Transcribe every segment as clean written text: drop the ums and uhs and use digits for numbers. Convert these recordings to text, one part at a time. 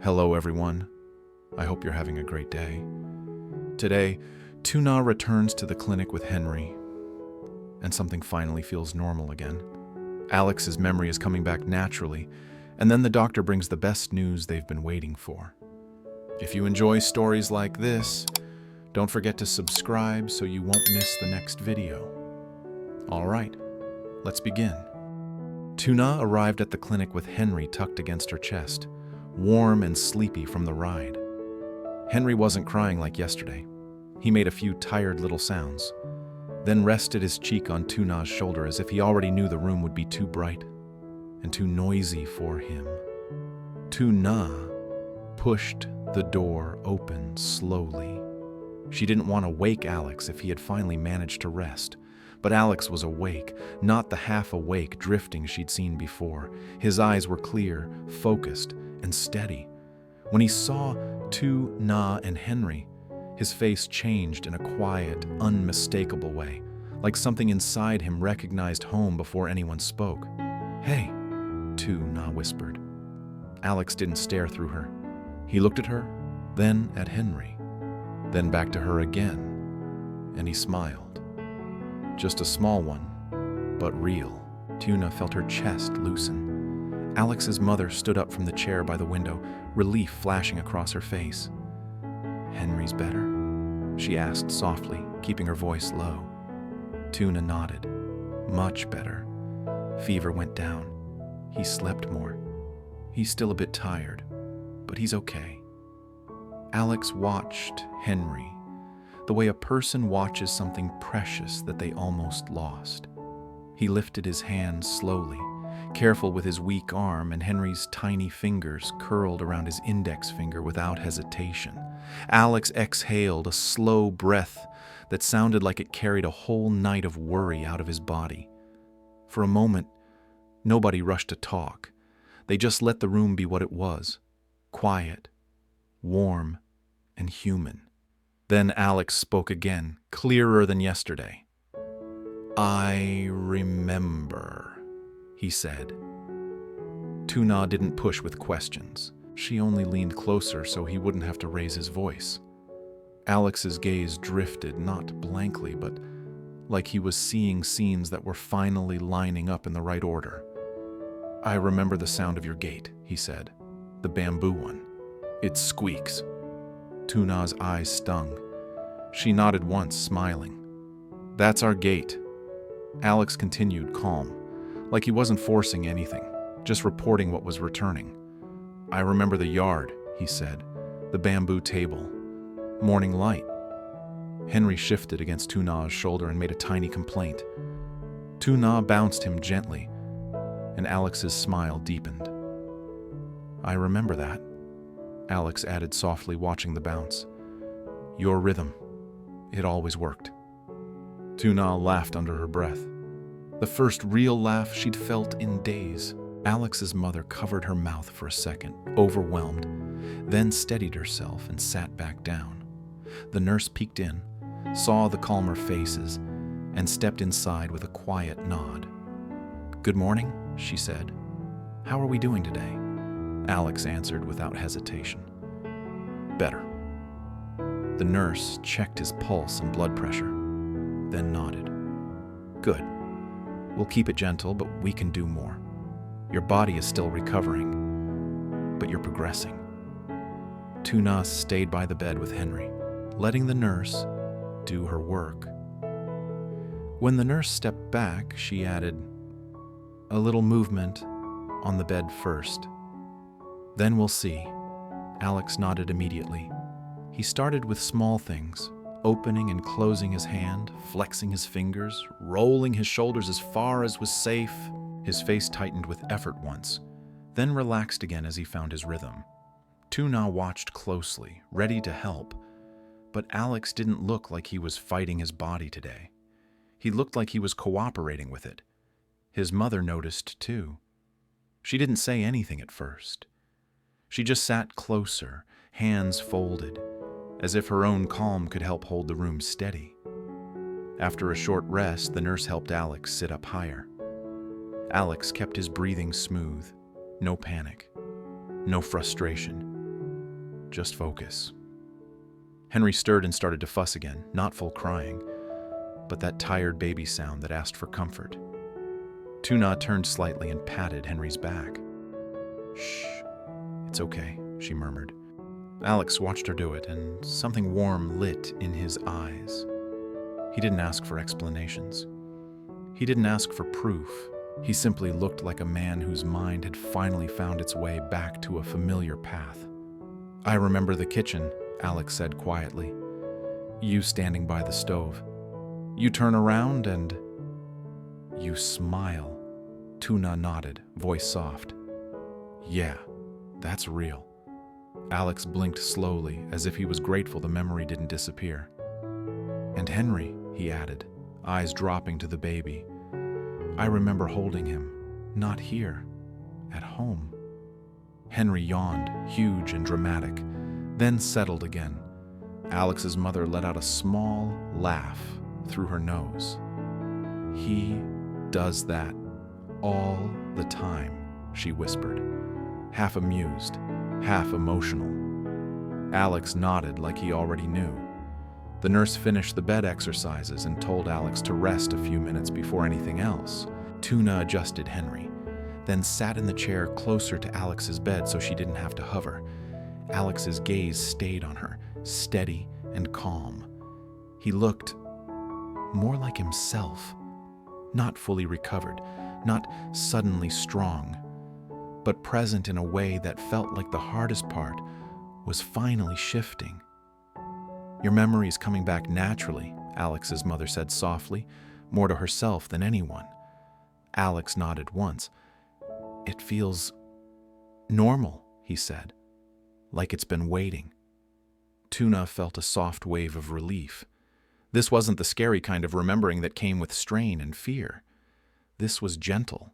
Hello everyone, I hope you're having a great day. Today, Tuna returns to the clinic with Henry, and something finally feels normal again. Alex's memory is coming back naturally, and then the doctor brings the best news they've been waiting for. If you enjoy stories like this, don't forget to subscribe so you won't miss the next video. Alright, let's begin. Tuna arrived at the clinic with Henry tucked against her chest, warm and sleepy from the ride. Henry wasn't crying like yesterday. He made a few tired little sounds, then rested his cheek on Tuna's shoulder as if he already knew the room would be too bright and too noisy for him. Tuna pushed the door open slowly. She didn't want to wake Alex if he had finally managed to rest. But Alex was awake, not the half-awake drifting she'd seen before. His eyes were clear, focused, and steady. When he saw Tuna and Henry, his face changed in a quiet, unmistakable way, like something inside him recognized home before anyone spoke. "Hey," Tuna whispered. Alex didn't stare through her. He looked at her, then at Henry, then back to her again, and he smiled. Just a small one, but real. Tuna felt her chest loosen. Alex's mother stood up from the chair by the window, relief flashing across her face. "Henry's better?" she asked softly, keeping her voice low. Tuna nodded. "Much better. Fever went down. He slept more. He's still a bit tired, but he's okay." Alex watched Henry, the way a person watches something precious that they almost lost. He lifted his hand slowly, careful with his weak arm, and Henry's tiny fingers curled around his index finger without hesitation. Alex exhaled a slow breath that sounded like it carried a whole night of worry out of his body. For a moment, nobody rushed to talk. They just let the room be what it was: quiet, warm, and human. Then Alex spoke again, clearer than yesterday. "I remember," he said. Tuna didn't push with questions. She only leaned closer so he wouldn't have to raise his voice. Alex's gaze drifted, not blankly, but like he was seeing scenes that were finally lining up in the right order. "I remember the sound of your gate," he said. "The bamboo one. It squeaks." Tuna's eyes stung. She nodded once, smiling. "That's our gate." Alex continued, calm, like he wasn't forcing anything, just reporting what was returning. "I remember the yard," he said. "The bamboo table. Morning light." Henry shifted against Tuna's shoulder and made a tiny complaint. Tuna bounced him gently, and Alex's smile deepened. "I remember that," Alex added softly, watching the bounce. "Your rhythm. It always worked." Tuna laughed under her breath. The first real laugh she'd felt in days. Alex's mother covered her mouth for a second, overwhelmed, then steadied herself and sat back down. The nurse peeked in, saw the calmer faces, and stepped inside with a quiet nod. "Good morning," she said. "How are we doing today?" Alex answered without hesitation. "Better." The nurse checked his pulse and blood pressure, then nodded. "Good. We'll keep it gentle, but we can do more. Your body is still recovering, but you're progressing." Tuna stayed by the bed with Henry, letting the nurse do her work. When the nurse stepped back, she added, "A little movement on the bed first. Then we'll see." Alex nodded immediately. He started with small things, opening and closing his hand, flexing his fingers, rolling his shoulders as far as was safe. His face tightened with effort once, then relaxed again as he found his rhythm. Tuna watched closely, ready to help, but Alex didn't look like he was fighting his body today. He looked like he was cooperating with it. His mother noticed too. She didn't say anything at first. She just sat closer, hands folded, as if her own calm could help hold the room steady. After a short rest, the nurse helped Alex sit up higher. Alex kept his breathing smooth, no panic, no frustration. just focus." Henry stirred and started to fuss again, not full crying, but that tired baby sound that asked for comfort. Tuna turned slightly and patted Henry's back. "Shh, it's okay," she murmured. Alex watched her do it, and something warm lit in his eyes. He didn't ask for explanations. He didn't ask for proof. He simply looked like a man whose mind had finally found its way back to a familiar path. "I remember the kitchen," Alex said quietly. "You standing by the stove. You turn around and you smile." Tuna nodded, voice soft. "Yeah, that's real." Alex blinked slowly, as if he was grateful the memory didn't disappear. "And Henry," he added, eyes dropping to the baby. "I remember holding him, not here, at home." Henry yawned, huge and dramatic, then settled again. Alex's mother let out a small laugh through her nose. "He does that all the time," she whispered, half amused, half emotional. Alex nodded like he already knew. The nurse finished the bed exercises and told Alex to rest a few minutes before anything else. Tuna adjusted Henry, then sat in the chair closer to Alex's bed so she didn't have to hover. Alex's gaze stayed on her, steady and calm. He looked more like himself, not fully recovered, not suddenly strong, but present in a way that felt like the hardest part was finally shifting. "Your memory's coming back naturally," Alex's mother said softly, more to herself than anyone. Alex nodded once. "It feels normal," he said, "like it's been waiting." Tuna felt a soft wave of relief. This wasn't the scary kind of remembering that came with strain and fear. This was gentle,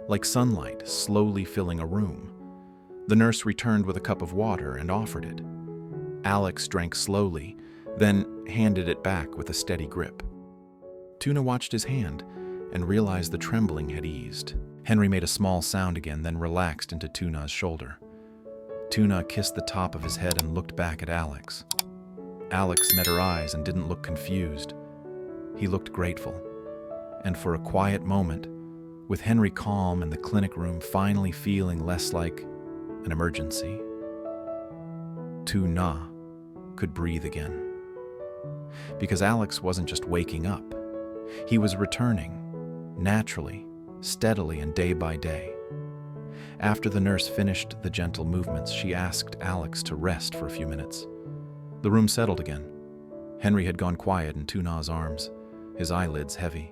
like sunlight slowly filling a room. The nurse returned with a cup of water and offered it. Alex drank slowly, then handed it back with a steady grip. Tuna watched his hand and realized the trembling had eased. Henry made a small sound again, then relaxed into Tuna's shoulder. Tuna kissed the top of his head and looked back at Alex. Alex met her eyes and didn't look confused. He looked grateful. And for a quiet moment, with Henry calm and the clinic room finally feeling less like an emergency, Tuna could breathe again. Because Alex wasn't just waking up. He was returning, naturally, steadily, and day by day. After the nurse finished the gentle movements, she asked Alex to rest for a few minutes. The room settled again. Henry had gone quiet in Tuna's arms, his eyelids heavy.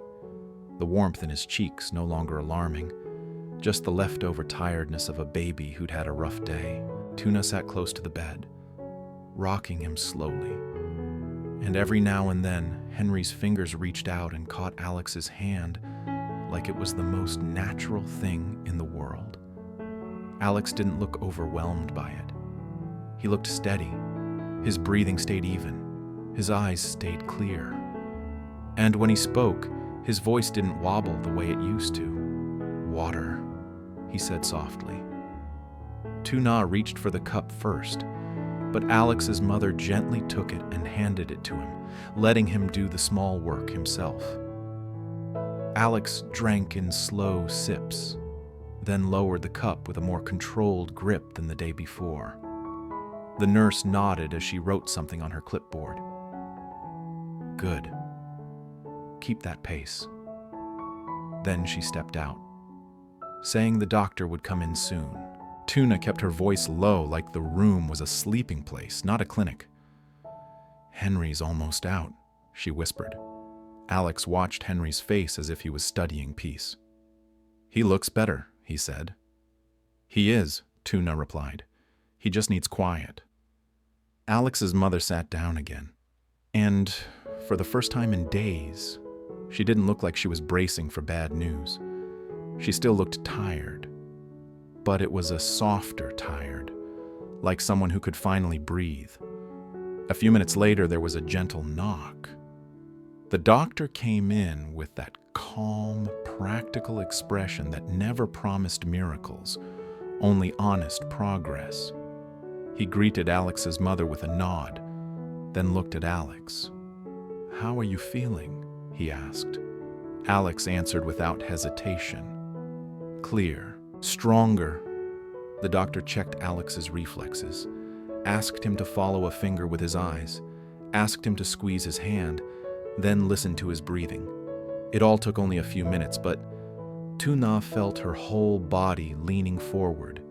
The warmth in his cheeks no longer alarming, just the leftover tiredness of a baby who'd had a rough day. Tuna sat close to the bed, rocking him slowly. And every now and then, Henry's fingers reached out and caught Alex's hand like it was the most natural thing in the world. Alex didn't look overwhelmed by it. He looked steady. His breathing stayed even. His eyes stayed clear. And when he spoke, his voice didn't wobble the way it used to. "Water," he said softly. Tuna reached for the cup first, but Alex's mother gently took it and handed it to him, letting him do the small work himself. Alex drank in slow sips, then lowered the cup with a more controlled grip than the day before. The nurse nodded as she wrote something on her clipboard. "Good. Keep that pace." Then she stepped out, saying the doctor would come in soon. Tuna kept her voice low, like the room was a sleeping place, not a clinic. "Henry's almost out," she whispered. Alex watched Henry's face as if he was studying peace. "He looks better," he said. "He is," Tuna replied. "He just needs quiet." Alex's mother sat down again, and for the first time in days, she didn't look like she was bracing for bad news. She still looked tired, but it was a softer tired, like someone who could finally breathe. A few minutes later, there was a gentle knock. The doctor came in with that calm, practical expression that never promised miracles, only honest progress. He greeted Alex's mother with a nod, then looked at Alex. "How are you feeling?" he asked. Alex answered without hesitation. "Clear, stronger." The doctor checked Alex's reflexes, asked him to follow a finger with his eyes, asked him to squeeze his hand, then listened to his breathing. It all took only a few minutes, but Tuna felt her whole body leaning forward,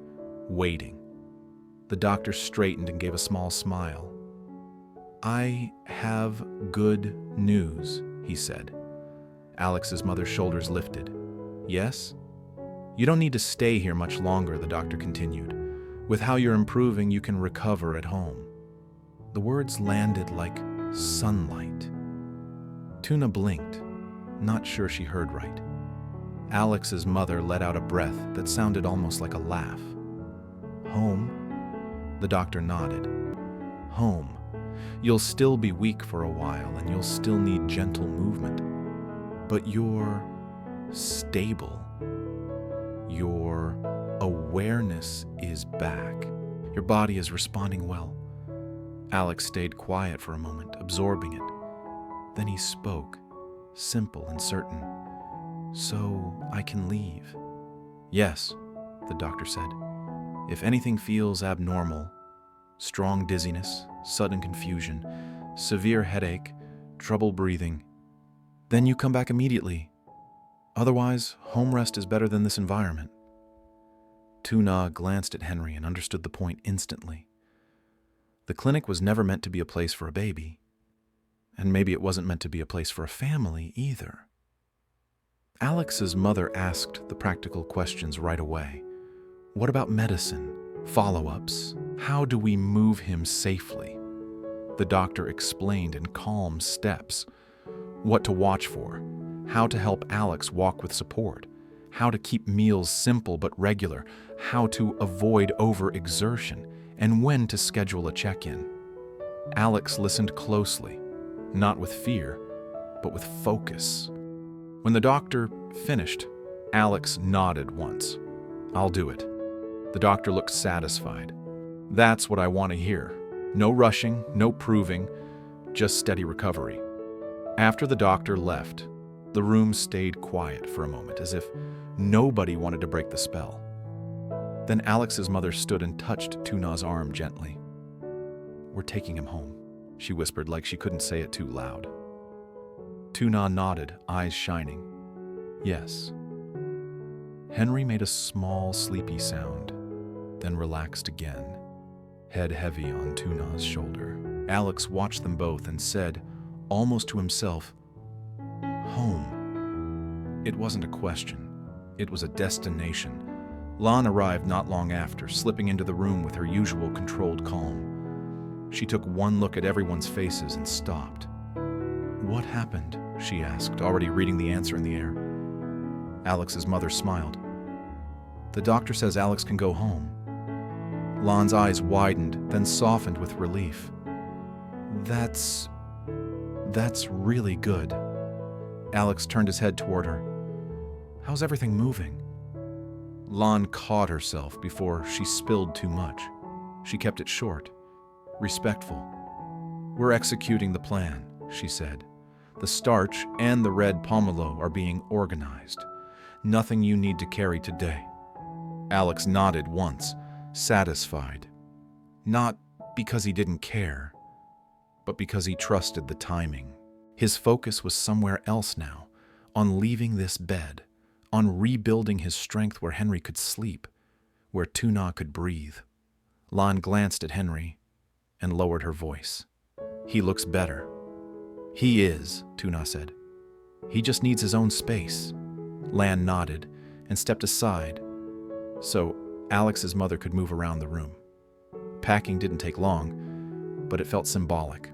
waiting. The doctor straightened and gave a small smile. "I have good news," he said. Alex's mother's shoulders lifted. "Yes? You don't need to stay here much longer," the doctor continued. "With how you're improving, you can recover at home." The words landed like sunlight. Tuna blinked, not sure she heard right. Alex's mother let out a breath that sounded almost like a laugh. "Home?" The doctor nodded. "Home. You'll still be weak for a while, and you'll still need gentle movement. But you're stable. Your awareness is back. Your body is responding well." Alex stayed quiet for a moment, absorbing it. Then he spoke, simple and certain. "So I can leave?" "Yes," the doctor said. "If anything feels abnormal, strong dizziness, sudden confusion, severe headache, trouble breathing, then you come back immediately. Otherwise, home rest is better than this environment." Tuna glanced at Henry and understood the point instantly. The clinic was never meant to be a place for a baby, and maybe it wasn't meant to be a place for a family either. Alex's mother asked the practical questions right away. What about medicine? Follow-ups? How do we move him safely? The doctor explained in calm steps what to watch for, how to help Alex walk with support, how to keep meals simple but regular, how to avoid overexertion, and when to schedule a check-in. Alex listened closely, not with fear, but with focus. When the doctor finished, Alex nodded once. "I'll do it." The doctor looked satisfied. "That's what I want to hear. No rushing, no proving, just steady recovery." After the doctor left, the room stayed quiet for a moment, as if nobody wanted to break the spell. Then Alex's mother stood and touched Tuna's arm gently. "We're taking him home," she whispered like she couldn't say it too loud. Tuna nodded, eyes shining. "Yes." Henry made a small, sleepy sound, then relaxed again, head heavy on Tuna's shoulder. Alex watched them both and said, almost to himself, "Home." It wasn't a question. It was a destination. Lon arrived not long after, slipping into the room with her usual controlled calm. She took one look at everyone's faces and stopped. "What happened?" she asked, already reading the answer in the air. Alex's mother smiled. "The doctor says Alex can go home." Lon's eyes widened, then softened with relief. That's really good." Alex turned his head toward her. "How's everything moving?" Lon caught herself before she spilled too much. She kept it short, respectful. "We're executing the plan," she said. "The starch and the red pomelo are being organized. Nothing you need to carry today." Alex nodded once, satisfied. Not because he didn't care, but because he trusted the timing. His focus was somewhere else now, on leaving this bed, on rebuilding his strength where Henry could sleep, where Tuna could breathe. Lon glanced at Henry and lowered her voice. "He looks better." "He is," Tuna said. "He just needs his own space." Lan nodded and stepped aside so Alex's mother could move around the room. Packing didn't take long, but it felt symbolic.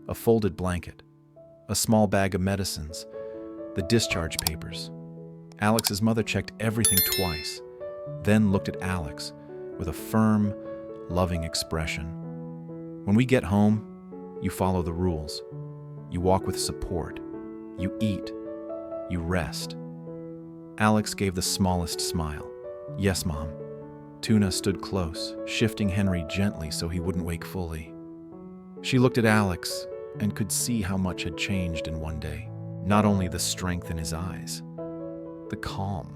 A folded blanket, a small bag of medicines, the discharge papers. Alex's mother checked everything twice, then looked at Alex with a firm, loving expression. "When we get home, you follow the rules. You walk with support. You eat. You rest." Alex gave the smallest smile. "Yes, Mom." Tuna stood close, shifting Henry gently so he wouldn't wake fully. She looked at Alex and could see how much had changed in one day. Not only the strength in his eyes, the calm,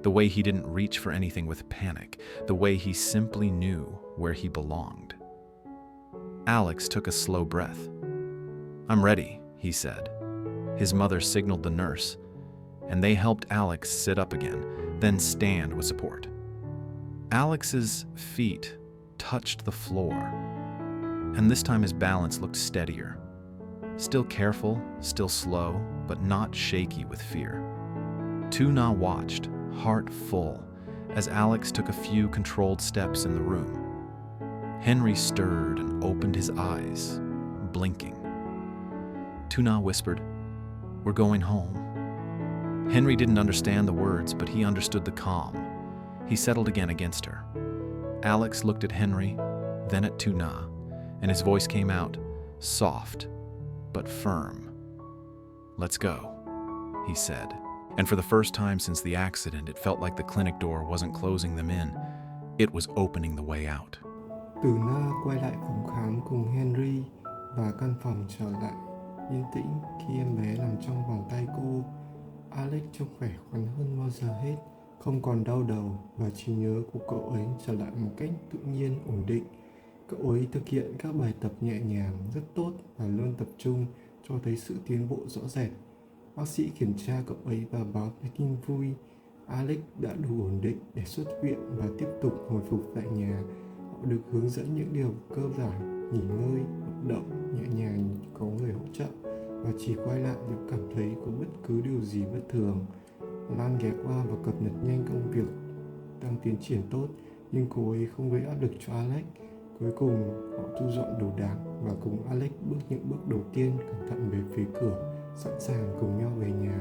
the way he didn't reach for anything with panic, the way he simply knew where he belonged. Alex took a slow breath. "I'm ready," he said. His mother signaled the nurse, and they helped Alex sit up again, then stand with support. Alex's feet touched the floor, and this time his balance looked steadier. Still careful, still slow, but not shaky with fear. Tuna watched, heart full, as Alex took a few controlled steps in the room. Henry stirred and opened his eyes, blinking. Tuna whispered, "We're going home." Henry didn't understand the words, but he understood the calm. He settled again against her. Alex looked at Henry, then at Tuna, and his voice came out, soft but firm. "Let's go," he said. And for the first time since the accident, it felt like the clinic door wasn't closing them in. It was opening the way out. Tuna quay lại phòng khám cùng Henry và căn phòng trở lại yên tĩnh khi em bé nằm trong vòng tay cô. Alex trông khỏe khoắn hơn bao giờ hết, không còn đau đầu và trí nhớ của cậu ấy trở lại một cách tự nhiên, ổn định. Cậu ấy thực hiện các bài tập nhẹ nhàng rất tốt và luôn tập trung, cho thấy sự tiến bộ rõ rệt. Bác sĩ kiểm tra cậu ấy và báo với tin vui. Alex đã đủ ổn định để xuất viện và tiếp tục hồi phục tại nhà. Họ được hướng dẫn những điều cơ bản, nghỉ ngơi, vận động nhẹ nhàng, có người hỗ trợ, và chỉ quay lại nếu cảm thấy có bất cứ điều gì bất thường. Lan ghé qua và cập nhật nhanh công việc đang tiến triển tốt, nhưng cô ấy không gây áp lực cho Alex. Cuối cùng, họ thu dọn đồ đạc và cùng Alex bước những bước đầu tiên cẩn thận về phía cửa, sẵn sàng cùng nhau về nhà.